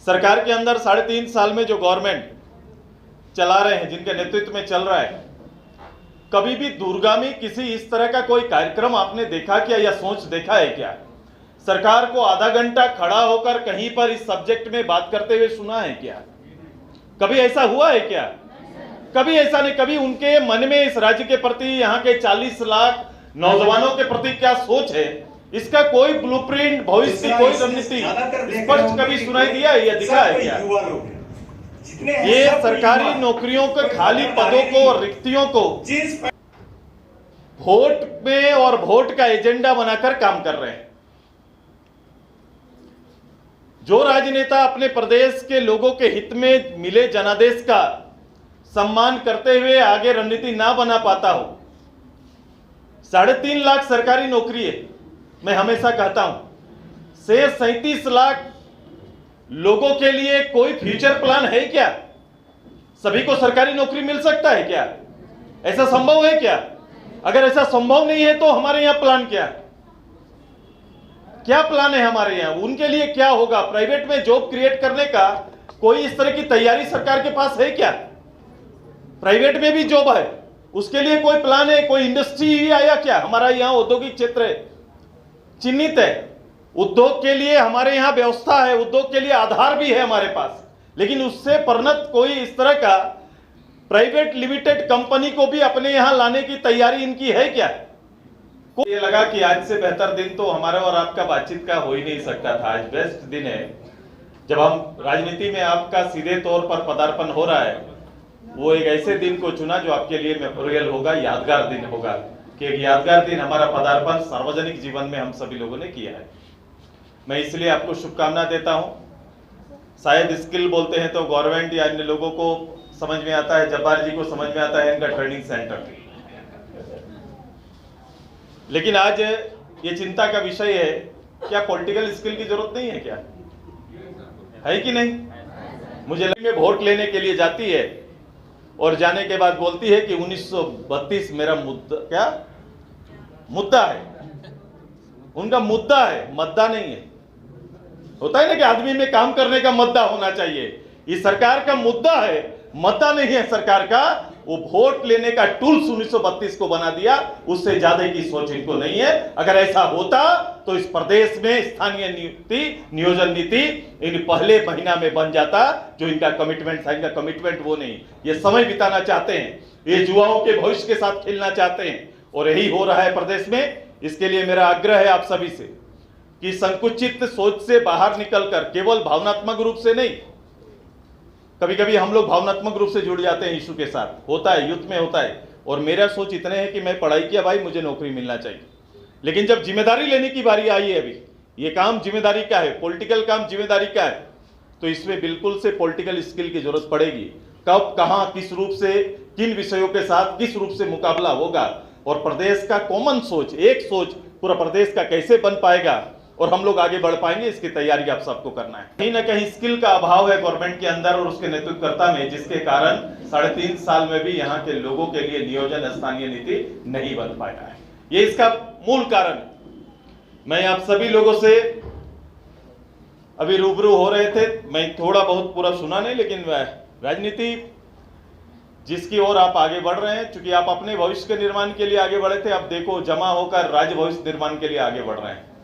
सरकार के अंदर 3.5 साल में जो गवर्नमेंट चला रहे हैं, जिनके नेतृत्व में चल रहा है, कभी भी दूरगामी किसी इस तरह का कोई कार्यक्रम आपने देखा क्या या सोच देखा है क्या? सरकार को आधा घंटा खड़ा होकर कहीं पर इस सब्जेक्ट में बात करते हुए सुना है क्या? कभी ऐसा हुआ है क्या? कभी ऐसा नहीं। कभी उनके मन में इस राज्य के प्रति, यहाँ के 40 लाख नौजवानों के प्रति क्या सोच है, इसका कोई ब्लूप्रिंट, भविष्य की कोई रणनीति स्पष्ट कभी सुनाई दिया है या दिखा है क्या? ये सरकारी नौकरियों के खाली पदों को और रिक्तियों को वोट में और वोट का एजेंडा बनाकर काम कर रहे हैं। जो राजनेता अपने प्रदेश के लोगों के हित में मिले जनादेश का सम्मान करते हुए आगे रणनीति ना बना पाता हो, 3.5 लाख सरकारी नौकरी है, मैं हमेशा कहता हूं, से 37 लाख लोगों के लिए कोई फ्यूचर प्लान है क्या? सभी को सरकारी नौकरी मिल सकता है क्या? ऐसा संभव है क्या? अगर ऐसा संभव नहीं है तो हमारे यहां प्लान क्या प्लान है हमारे यहां? उनके लिए क्या होगा? प्राइवेट में जॉब क्रिएट करने का कोई इस तरह की तैयारी सरकार के पास है क्या? प्राइवेट में भी जॉब है, उसके लिए कोई प्लान है? कोई इंडस्ट्री ही आया क्या? हमारा यहां औद्योगिक क्षेत्र है, चिन्हित है, उद्योग के लिए हमारे यहां व्यवस्था है, उद्योग के लिए आधार भी है हमारे पास, लेकिन उससे परिणत कोई इस तरह का प्राइवेट लिमिटेड कंपनी को भी अपने यहां लाने की तैयारी इनकी है क्या? ये लगा कि आज से बेहतर दिन तो हमारा और आपका बातचीत का हो ही नहीं सकता था। आज बेस्ट दिन है जब हम राजनीति में आपका सीधे तौर पर पदार्पण हो रहा है। वो एक ऐसे दिन को चुना जो आपके लिए मेमोरियल होगा, यादगार दिन होगा, कि एक यादगार दिन हमारा पदार्पण सार्वजनिक जीवन में हम सभी लोगों ने किया है। मैं इसलिए आपको शुभकामना देता हूं। शायद स्किल बोलते हैं तो गवर्नमेंट या अन्य लोगों को समझ में आता है, जब्बार जी को समझ में आता है इनका ट्रेनिंग सेंटर, लेकिन आज ये चिंता का विषय है, क्या पॉलिटिकल स्किल की जरूरत नहीं है क्या? है कि नहीं? मुझे लगता है वोट लेने के लिए जाती है और जाने के बाद बोलती है कि 1932 मेरा मुद्दा है। उनका मुद्दा है, मद्दा नहीं है। होता है ना कि आदमी में काम करने का मद्दा होना चाहिए। इस सरकार का मुद्दा है, मद्दा नहीं है सरकार का। वो वोट लेने का टूल्स 1932 को बना दिया, उससे ज्यादा की सोच इनको नहीं है। अगर ऐसा होता तो इस प्रदेश में स्थानीय नियोजन नीति इन पहले महीना में बन जाता। जो इनका कमिटमेंट था, इनका कमिटमेंट वो नहीं। ये समय बिताना चाहते हैं, ये युवाओं के भविष्य के साथ खेलना चाहते हैं, और यही हो रहा है प्रदेश में। इसके लिए मेरा आग्रह है आप सभी से कि संकुचित सोच से बाहर निकलकर, केवल भावनात्मक रूप से नहीं, कभी कभी हम लोग भावनात्मक रूप से जुड़ जाते हैं इशू के साथ, होता है, युद्ध में होता है। और मेरा सोच इतने है कि मैं पढ़ाई किया भाई, मुझे नौकरी मिलना चाहिए, लेकिन जब जिम्मेदारी लेने की बारी आई है, अभी ये काम जिम्मेदारी का है, पॉलिटिकल काम जिम्मेदारी का है, तो इसमें बिल्कुल से पॉलिटिकल स्किल की जरूरत पड़ेगी। कब, कहां, किस रूप से, किन विषयों के साथ किस रूप से मुकाबला होगा, और प्रदेश का कॉमन सोच, एक सोच पूरा प्रदेश का कैसे बन पाएगा और हम लोग आगे बढ़ पाएंगे, इसकी तैयारी आप सबको करना है। कहीं ना कहीं स्किल का अभाव है गवर्नमेंट के अंदर और उसके नेतृत्वकर्ता में, जिसके कारण 3.5 साल में भी यहाँ के लोगों के लिए नियोजन स्थानीय नीति नहीं बन पाया है। ये इसका मूल कारण है। मैं आप सभी लोगों से अभी रूबरू हो रहे थे, मैं थोड़ा बहुत पूरा सुना नहीं, लेकिन राजनीति जिसकी ओर आप आगे बढ़ रहे हैं, चूंकि आप अपने भविष्य के निर्माण के लिए आगे बढ़े थे, अब देखो जमा होकर राज्य भविष्य निर्माण के लिए आगे बढ़ रहे हैं।